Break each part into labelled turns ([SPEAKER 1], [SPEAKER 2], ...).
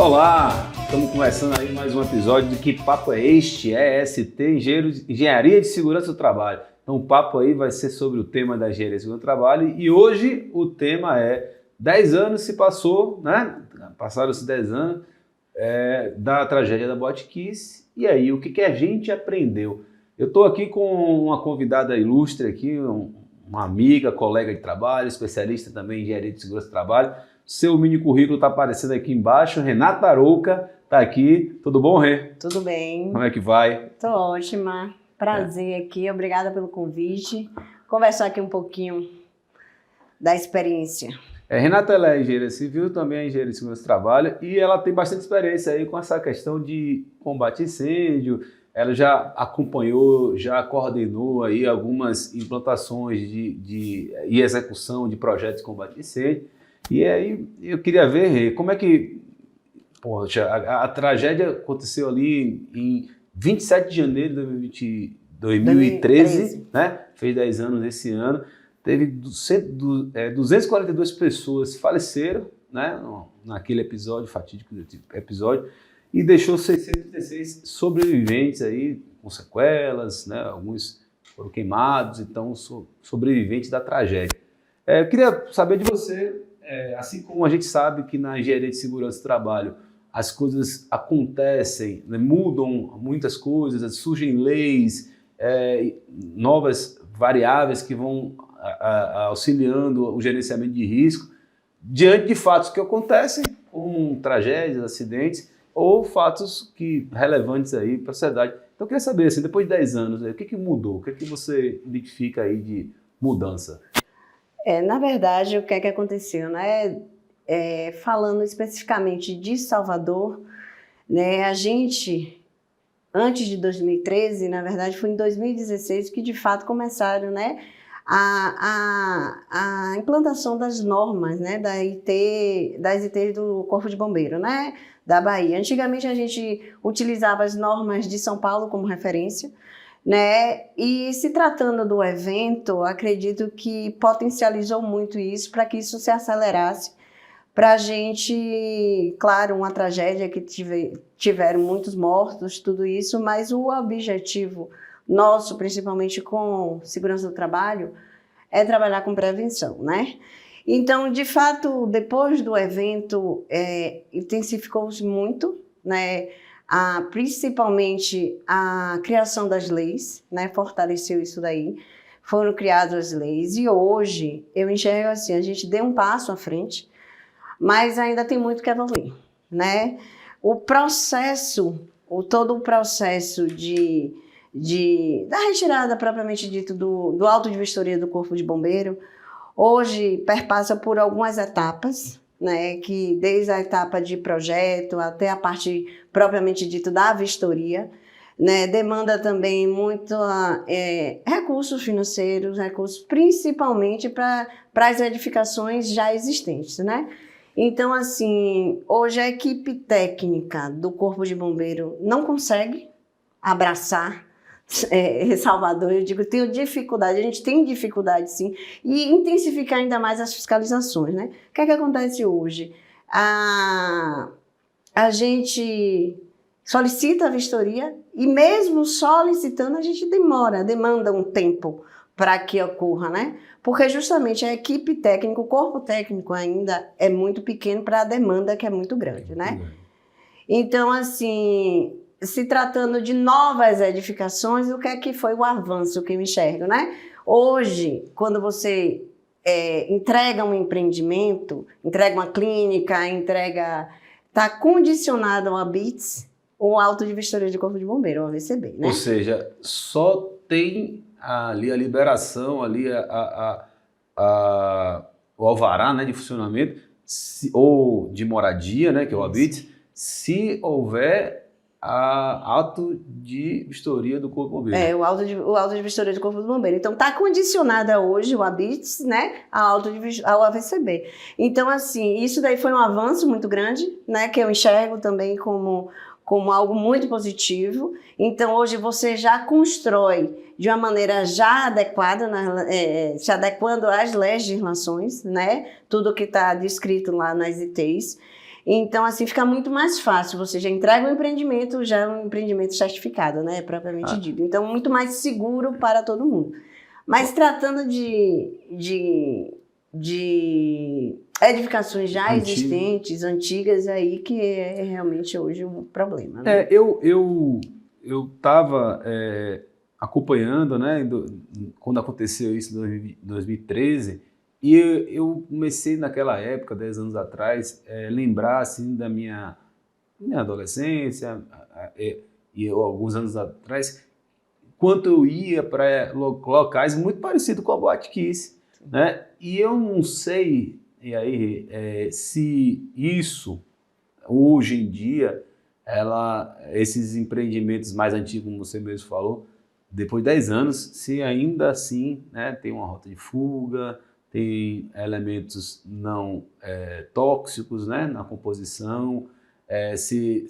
[SPEAKER 1] Olá, estamos começando aí mais um episódio de Que Papo é Este? EST, Engenharia de Segurança do Trabalho. Então o papo aí vai ser sobre o tema da Engenharia de Segurança do Trabalho e hoje o tema é 10 anos se passou, né? Passaram-se 10 anos da tragédia da Boate Kiss e aí o que a gente aprendeu? Eu estou aqui com uma convidada ilustre aqui, uma amiga, colega de trabalho, especialista também em Engenharia de Segurança do Trabalho. Seu mini currículo está aparecendo aqui embaixo. Renata Arouca está aqui. Tudo bom, Rê?
[SPEAKER 2] Tudo bem.
[SPEAKER 1] Como é que vai?
[SPEAKER 2] Tô ótima. Prazer aqui. Obrigada pelo convite. Conversar aqui um pouquinho da experiência.
[SPEAKER 1] Renata ela é engenheira civil, também é engenheira de segurança do trabalho e ela tem bastante experiência aí com essa questão de combate a incêndio. Ela já acompanhou, já coordenou aí algumas implantações e execução de projetos de combate a incêndio. E aí eu queria ver como é que a tragédia aconteceu ali em 27 de janeiro de 2013, né? Fez 10 anos esse ano. Teve 242 pessoas faleceram, né? Naquele episódio, fatídico episódio, e deixou 636 sobreviventes aí com sequelas, né? Alguns foram queimados, então sobreviventes da tragédia. Eu queria saber de você. Assim como a gente sabe que na engenharia de segurança do trabalho as coisas acontecem, né, mudam muitas coisas, surgem leis, novas variáveis que vão auxiliando o gerenciamento de risco, diante de fatos que acontecem, como tragédias, acidentes, ou fatos relevantes aí para a sociedade. Então eu queria saber, assim, depois de 10 anos, o que mudou? O que você identifica aí de mudança?
[SPEAKER 2] Na verdade, o que é que aconteceu, né? Falando especificamente de Salvador, né? A gente, antes de 2013, na verdade foi em 2016 que de fato começaram, né, a implantação das normas, né, das ITs do Corpo de Bombeiro, né, da Bahia. Antigamente a gente utilizava as normas de São Paulo como referência, né? E se tratando do evento, acredito que potencializou muito isso para que isso se acelerasse, para a gente, claro, uma tragédia que tiveram muitos mortos, tudo isso, mas o objetivo nosso, principalmente com segurança do trabalho, é trabalhar com prevenção, né? Então, de fato, depois do evento, intensificou-se muito, né? Principalmente a criação das leis, né, fortaleceu isso daí, foram criadas as leis e hoje eu enxergo assim, a gente deu um passo à frente, mas ainda tem muito que evoluir, né? Todo o processo da retirada propriamente dito do auto de vistoria do Corpo de Bombeiro, hoje perpassa por algumas etapas, né, que desde a etapa de projeto até a parte propriamente dita da vistoria, né, demanda também muito recursos financeiros, recursos principalmente para as edificações já existentes, né? Então, assim, hoje a equipe técnica do Corpo de Bombeiro não consegue abraçar Salvador, eu digo, tenho dificuldade, a gente tem dificuldade sim, e intensificar ainda mais as fiscalizações, né? O que é que acontece hoje? A gente solicita a vistoria e mesmo solicitando a gente demanda um tempo para que ocorra, né? Porque justamente a equipe técnica, o corpo técnico ainda é muito pequeno para a demanda que é muito grande, né? Então, assim, se tratando de novas edificações, o que é que foi o avanço que eu enxergo, né? Hoje, quando você entrega um empreendimento, entrega uma clínica, está condicionado ao ABITS, ou auto de vistoria de Corpo de Bombeiro, o AVCB, né?
[SPEAKER 1] Ou seja, só tem ali a liberação, ali o alvará, né, de funcionamento, ou de moradia, né, que é o ABITS, se houver ato de vistoria do Corpo de Bombeiro.
[SPEAKER 2] O auto de vistoria do Corpo de Bombeiro. Então, está condicionada hoje o ABITS, né, ao AVCB. Então, assim, isso daí foi um avanço muito grande, né, que eu enxergo também como algo muito positivo. Então, hoje você já constrói de uma maneira já adequada, se adequando às legislações, né, tudo que está descrito lá nas ITs. Então, assim, fica muito mais fácil. Você já entrega o empreendimento, já é um empreendimento certificado, né? Propriamente dito. Então, muito mais seguro para todo mundo. Mas tratando de edificações já existentes, antigas, aí que é realmente hoje um problema. Né?
[SPEAKER 1] Eu estava acompanhando, né, quando aconteceu isso em 2013, e eu comecei naquela época, 10 anos atrás, lembrar assim, da minha adolescência e alguns anos atrás, quanto eu ia para locais muito parecidos com a Boate Kiss, né? E eu não sei se isso, hoje em dia, esses empreendimentos mais antigos, como você mesmo falou, depois de 10 anos, se ainda assim, né, tem uma rota de fuga, tem elementos não tóxicos, né, na composição, se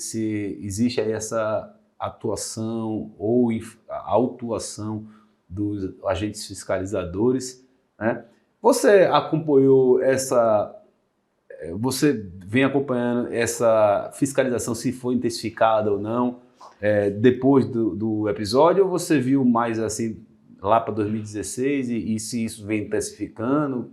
[SPEAKER 1] existe aí essa atuação ou autuação dos agentes fiscalizadores, né? Você vem acompanhando essa fiscalização, se foi intensificada ou não, depois do episódio, ou você viu mais assim lá para 2016 e se isso vem intensificando?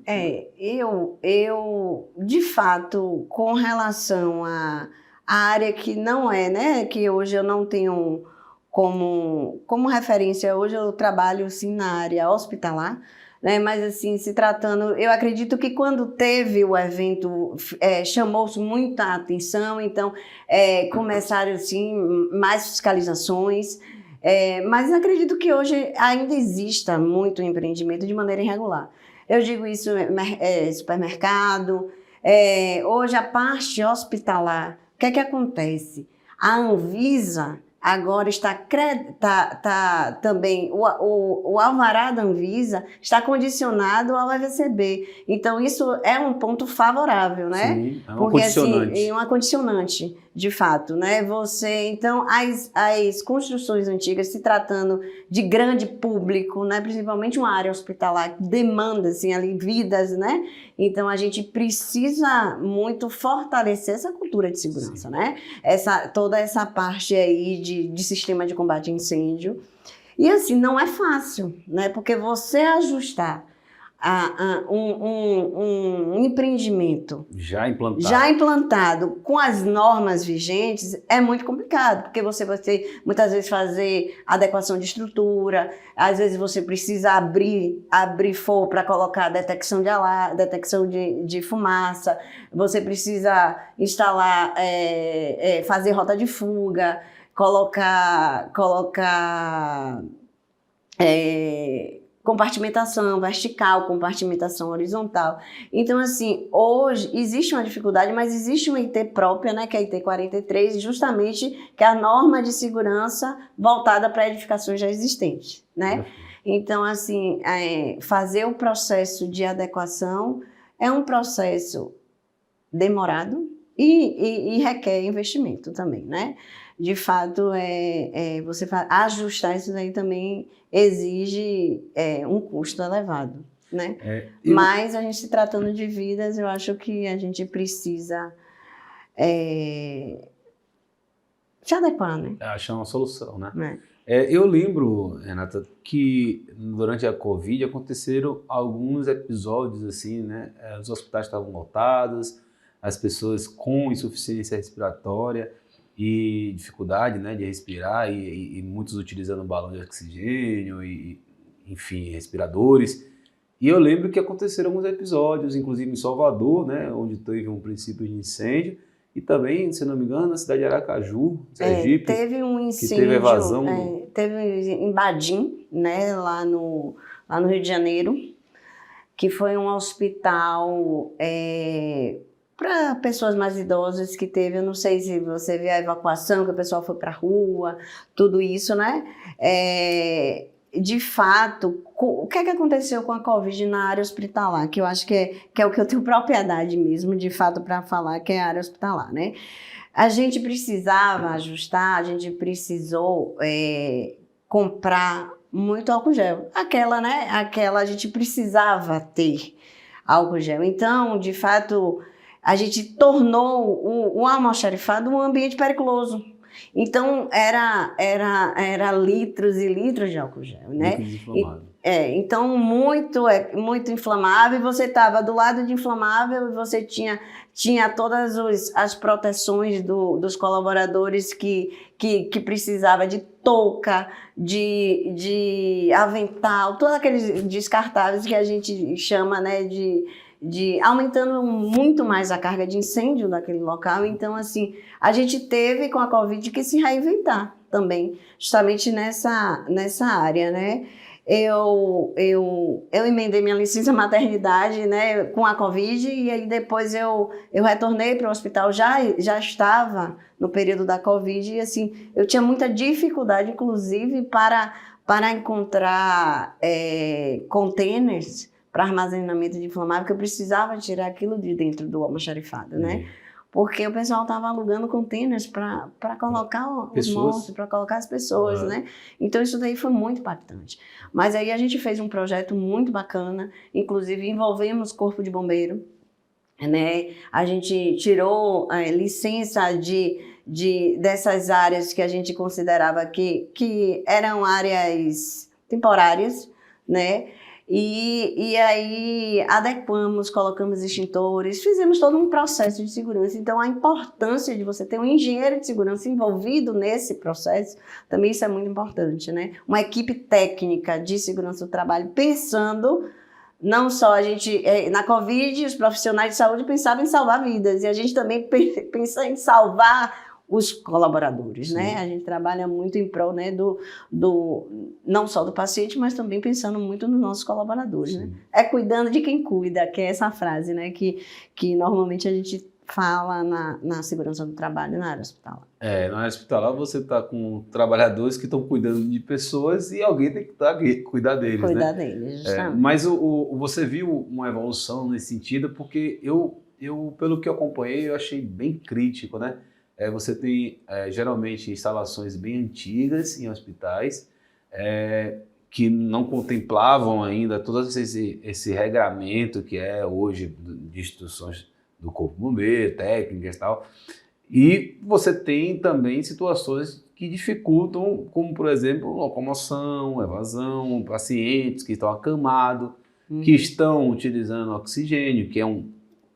[SPEAKER 2] Eu de fato, com relação à área que não né, que hoje eu não tenho como referência, hoje eu trabalho sim na área hospitalar, né, mas assim, se tratando, eu acredito que quando teve o evento, chamou-se muita atenção, então começaram assim, mais fiscalizações, mas acredito que hoje ainda exista muito empreendimento de maneira irregular. Eu digo isso, supermercado, hoje a parte hospitalar, o que é que acontece? A Anvisa agora está também, o alvará da Anvisa está condicionado ao EVCB. Então, isso é um ponto favorável, né?
[SPEAKER 1] Sim, é uma
[SPEAKER 2] porque,
[SPEAKER 1] condicionante.
[SPEAKER 2] Assim, é uma condicionante, de fato, né? Então, as construções antigas, se tratando de grande público, né? Principalmente uma área hospitalar que demanda, assim, ali, vidas, né? Então, a gente precisa muito fortalecer essa cultura de segurança, né? Toda essa parte aí de sistema de combate a incêndio. E assim, não é fácil, né? Porque você ajustar um empreendimento
[SPEAKER 1] já
[SPEAKER 2] implantado com as normas vigentes é muito complicado, porque você vai ter, muitas vezes, fazer adequação de estrutura, às vezes você precisa abrir fogo para colocar detecção de fumaça, você precisa instalar, fazer rota de fuga, colocar compartimentação vertical, compartimentação horizontal. Então, assim, hoje existe uma dificuldade, mas existe uma IT própria, né, que é a IT 43, justamente que é a norma de segurança voltada para edificações já existentes, né? Então, assim, fazer o processo de adequação é um processo demorado e requer investimento também, né? De fato, você ajustar isso daí também exige um custo elevado, né? Mas a gente se tratando de vidas, eu acho que a gente precisa se adequar, né?
[SPEAKER 1] Achar uma solução, né? Eu lembro, Renata, que durante a Covid aconteceram alguns episódios assim, né? Os hospitais estavam lotados, as pessoas com insuficiência respiratória e dificuldade, né, de respirar e muitos utilizando balão de oxigênio e, enfim, respiradores. E eu lembro que aconteceram alguns episódios, inclusive em Salvador, né, onde teve um princípio de incêndio, e também, se não me engano, na cidade de Aracaju, Sergipe,
[SPEAKER 2] teve um incêndio,
[SPEAKER 1] que teve evasão.
[SPEAKER 2] Teve em Badim, né, lá no Rio de Janeiro, que foi um hospital para pessoas mais idosas que teve, eu não sei se você vê a evacuação, que o pessoal foi para a rua, tudo isso, né? De fato, o que é que aconteceu com a Covid na área hospitalar? Que eu acho que é o que eu tenho propriedade mesmo, de fato, para falar, que é a área hospitalar, né? A gente precisava ajustar, a gente precisou comprar muito álcool gel. Aquela a gente precisava ter álcool gel. Então, de fato, a gente tornou o almoxarifado um ambiente periculoso. Então, era litros e litros de álcool gel, né? Então, muito inflamável. Você estava do lado de inflamável e você tinha todas as proteções dos colaboradores que precisava de touca, de avental, todos aqueles descartáveis que a gente chama, né, aumentando muito mais a carga de incêndio daquele local. Então, assim, a gente teve com a Covid que se reinventar também, justamente nessa área, né? Eu emendei minha licença maternidade, né, com a Covid, e aí depois eu retornei para o hospital, já estava no período da Covid, e assim, eu tinha muita dificuldade, inclusive, para encontrar containers para armazenamento de inflamável, que eu precisava tirar aquilo de dentro do almoxarifado, né? Porque o pessoal estava alugando containers para colocar os monstros, para colocar as pessoas, né? Então, isso daí foi muito impactante. Mas aí a gente fez um projeto muito bacana, inclusive envolvemos Corpo de Bombeiro, né? A gente tirou licença dessas áreas que a gente considerava que eram áreas temporárias, né? E aí adequamos, colocamos extintores, fizemos todo um processo de segurança. Então, a importância de você ter um engenheiro de segurança envolvido nesse processo, também isso é muito importante, né? Uma equipe técnica de segurança do trabalho pensando, não só a gente, na Covid, os profissionais de saúde pensavam em salvar vidas, e a gente também pensa em salvar os colaboradores, né? A gente trabalha muito em prol, né, não só do paciente, mas também pensando muito nos nossos colaboradores, né? É cuidando de quem cuida, que é essa frase, né, que normalmente a gente fala na segurança do trabalho na área hospitalar.
[SPEAKER 1] Na área hospitalar você está com trabalhadores que estão cuidando de pessoas e alguém tem que cuidar deles,
[SPEAKER 2] Cuidar
[SPEAKER 1] né?
[SPEAKER 2] deles, justamente.
[SPEAKER 1] Mas você viu uma evolução nesse sentido, porque eu, pelo que eu acompanhei, eu achei bem crítico, né? Você tem, geralmente, instalações bem antigas em hospitais que não contemplavam ainda todo esse regramento que é hoje de instituições do Corpo de Bombeiro, técnicas e tal. E você tem também situações que dificultam, como, por exemplo, locomoção, evasão, pacientes que estão acamados, que estão utilizando oxigênio, que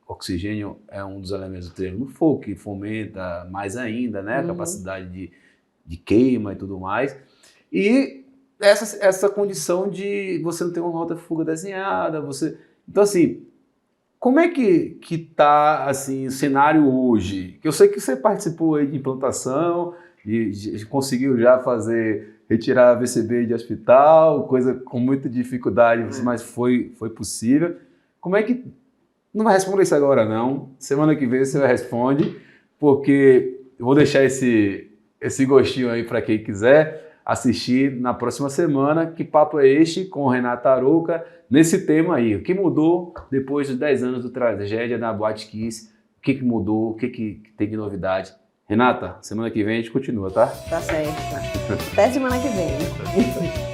[SPEAKER 1] oxigênio é um dos elementos do triângulo do fogo, que fomenta mais ainda, né, a capacidade de queima e tudo mais. E essa condição de você não ter uma rota de fuga desenhada, Então, assim, como é que está assim, o cenário hoje? Eu sei que você participou aí de implantação, conseguiu já retirar a VCB de hospital, coisa com muita dificuldade, mas foi possível. Como é que... Não vai responder isso agora, não. Semana que vem você responde, porque eu vou deixar esse gostinho aí para quem quiser assistir na próxima semana. Que papo é este com Renata Arouca nesse tema aí? O que mudou depois dos 10 anos do tragédia da Boate Kiss? O que mudou? O que tem de novidade? Renata, semana que vem a gente continua, tá?
[SPEAKER 2] Tá certo. Até semana que vem.